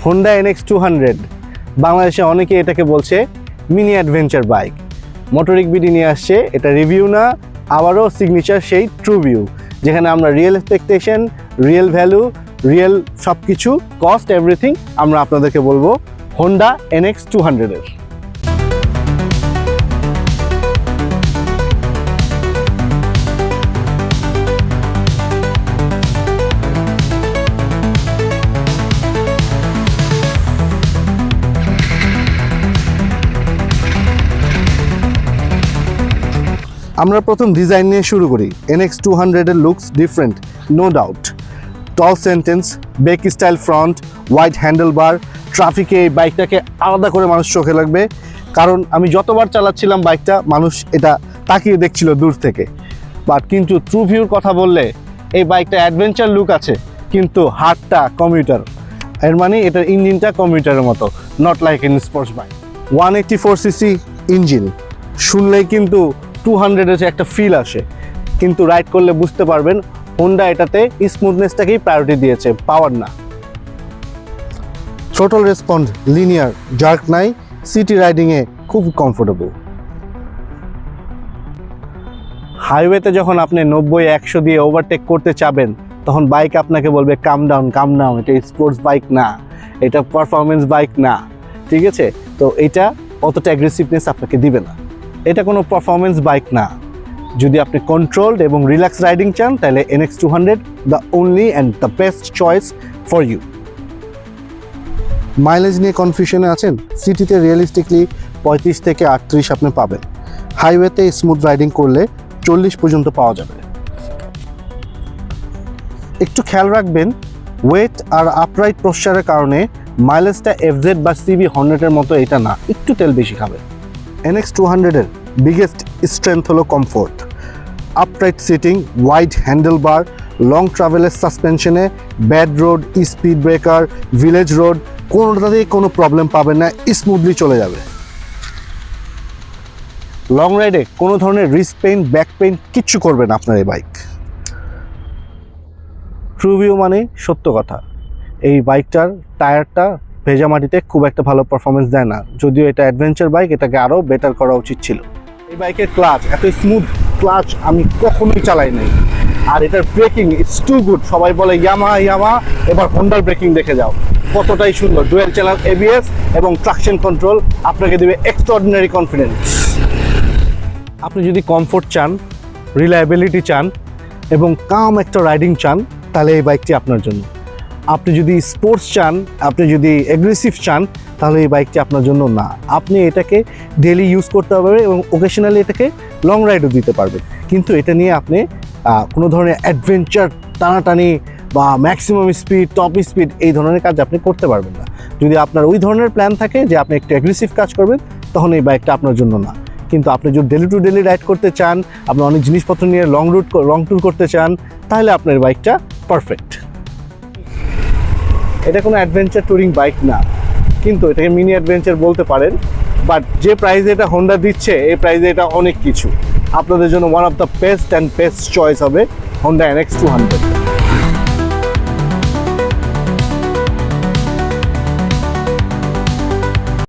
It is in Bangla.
হোন্ডা NX200 বাংলাদেশে অনেকে এটাকে বলছে মিনি অ্যাডভেঞ্চার বাইক। মোটরিক বিডি নিয়ে আসছে, এটা রিভিউ না, আবারও সিগনেচার সেই ট্রু ভিউ, যেখানে আমরা real expectation, real value, real সব কিছু, কস্ট, এভরিথিং আমরা আপনাদেরকে বলবো হোন্ডা NX200 এর। আমরা প্রথম ডিজাইন নিয়ে শুরু করি। NX200 এর looks different, no doubt. Tall sentence, beak style front, wide handle bar, ট্রাফিকে এই বাইকটাকে আলাদা করে মানুষ চোখে লাগবে, কারণ আমি যতবার চালাচ্ছিলাম বাইকটা মানুষ এটা তাকিয়ে দেখছিল দূর থেকে। বাট কিন্তু ট্রু ভিউর কথা বললে এই বাইকটা অ্যাডভেঞ্চার লুক আছে, কিন্তু হার্টটা কমিউটার। এর মানে এটার ইঞ্জিনটা কমিউটারের মতো, not like in sports bike. 184cc engine শুনলেই কিন্তু 200 এর একটা ফিল আসে, কিন্তু রাইড করলে বুঝতে পারবেন হোন্ডা এটাতে স্মুথনেসটাকেই প্রায়োরিটি দিয়েছে, পাওয়ার না। থ্রোটল রেসপন্স লিনিয়ার, জার্ক নাই, সিটি রাইডিংয়ে খুব কমফোর্টেবল। হাইওয়েতে যখন আপনি 90-100 দিয়ে ওভারটেক করতে চাবেন, তখন বাইক আপনাকে বলবে কাম ডাউন, এটা স্পোর্টস বাইক না, এটা পারফরমেন্স বাইক না, ঠিক আছে? তো এটা অতটা অ্যাগ্রেসিভনেস আপনাকে দিবে না, এটা কোনো পারফরমেন্স বাইক না। যদি আপনি কন্ট্রোলড এবং রিল্যাক্স রাইডিং চান, তাহলে NX200 the only and the best choice for you. Mileage নিয়ে কনফিউশনে আছেন? সিটিতে রিয়েলিস্টিকলি 35 থেকে 38 আপনি পাবেন, হাইওয়েতে স্মুথ রাইডিং করলে 40 পর্যন্ত পাওয়া যাবে। একটু খেয়াল রাখবেন, ওয়েট আর আপরাইট পোশ্চারের কারণে মাইলেজটা FZ বা CV হর্নেটের মতো এটা না, একটু তেল বেশি খাবে। NX200 এর বিগেস্ট স্ট্রেংথ হলো comfort, upright seating, wide handle bar, long ট্রাভেলের সাসপেনশনে, bad road, speed breaker, village road, কোনোটাতেই কোনো প্রবলেম পাবেন না, স্মুথলি চলে যাবে। লং রাইডে কোনো ধরনের রিস্ট পেইন, ব্যাক পেইন কিচ্ছু করবে না আপনার এই বাইক। ট্রু ভিউ মানে সত্য কথা, এই বাইকটার টায়ারটা ভেজা মাটিতে খুব একটা ভালো পারফরমেন্স দেয় না, যদিও এটা অ্যাডভেঞ্চার বাইক, এটাকে আরও বেটার করা উচিত ছিল। এই বাইকের ক্লাচ, এত স্মুথ ক্লাচ আমি কখনোই চালাই নাই, আর এটার ব্রেকিং ইটস টু গুড। সবাই বলে ইয়ামা, এবার হোন্ডার ব্রেকিং দেখে যাও, কতটাই সুন্দর। ডুয়েল চ্যানেল ABS এবং ট্রাকশন কন্ট্রোল আপনাকে দেবে এক্সট্রাঅর্ডিনারি কনফিডেন্স। আপনি যদি কমফোর্ট চান, রিলায়েবিলিটি চান এবং কাম একটা রাইডিং চান, তাহলে এই বাইকটি আপনার জন্য। আপনি যদি স্পোর্টস চান, আপনি যদি অ্যাগ্রেসিভ চান, তাহলে এই বাইকটি আপনার জন্য না। আপনি এটাকে ডেলি ইউজ করতে পারবেন এবং ওকেশনালি এটাকে লং রাইডও দিতে পারবেন, কিন্তু এটা নিয়ে আপনি কোনো ধরনের অ্যাডভেঞ্চার, টানাটানি বা ম্যাক্সিমাম স্পিড, টপ স্পিড এই ধরনের কাজ আপনি করতে পারবেন না। যদি আপনার ওই ধরনের প্ল্যান থাকে যে আপনি একটু অ্যাগ্রেসিভ কাজ করবেন, তখন এই বাইকটা আপনার জন্য না। কিন্তু আপনি যদি ডেলি টু ডেলি রাইড করতে চান, আপনি অনেক জিনিসপত্র নিয়ে লং ট্যুর করতে চান, তাহলে আপনার বাইকটা পারফেক্ট। এটা কোনো অ্যাডভেঞ্চার ট্যুরিং বাইক না, কিন্তু এটাকে মিনি অ্যাডভেঞ্চার বলতে পারেন। বাট যে প্রাইসে এটা হোন্ডা দিচ্ছে, এই প্রাইসে এটা অনেক কিছু। আপনাদের জন্য one of the best choice হবে হোন্ডা NX200।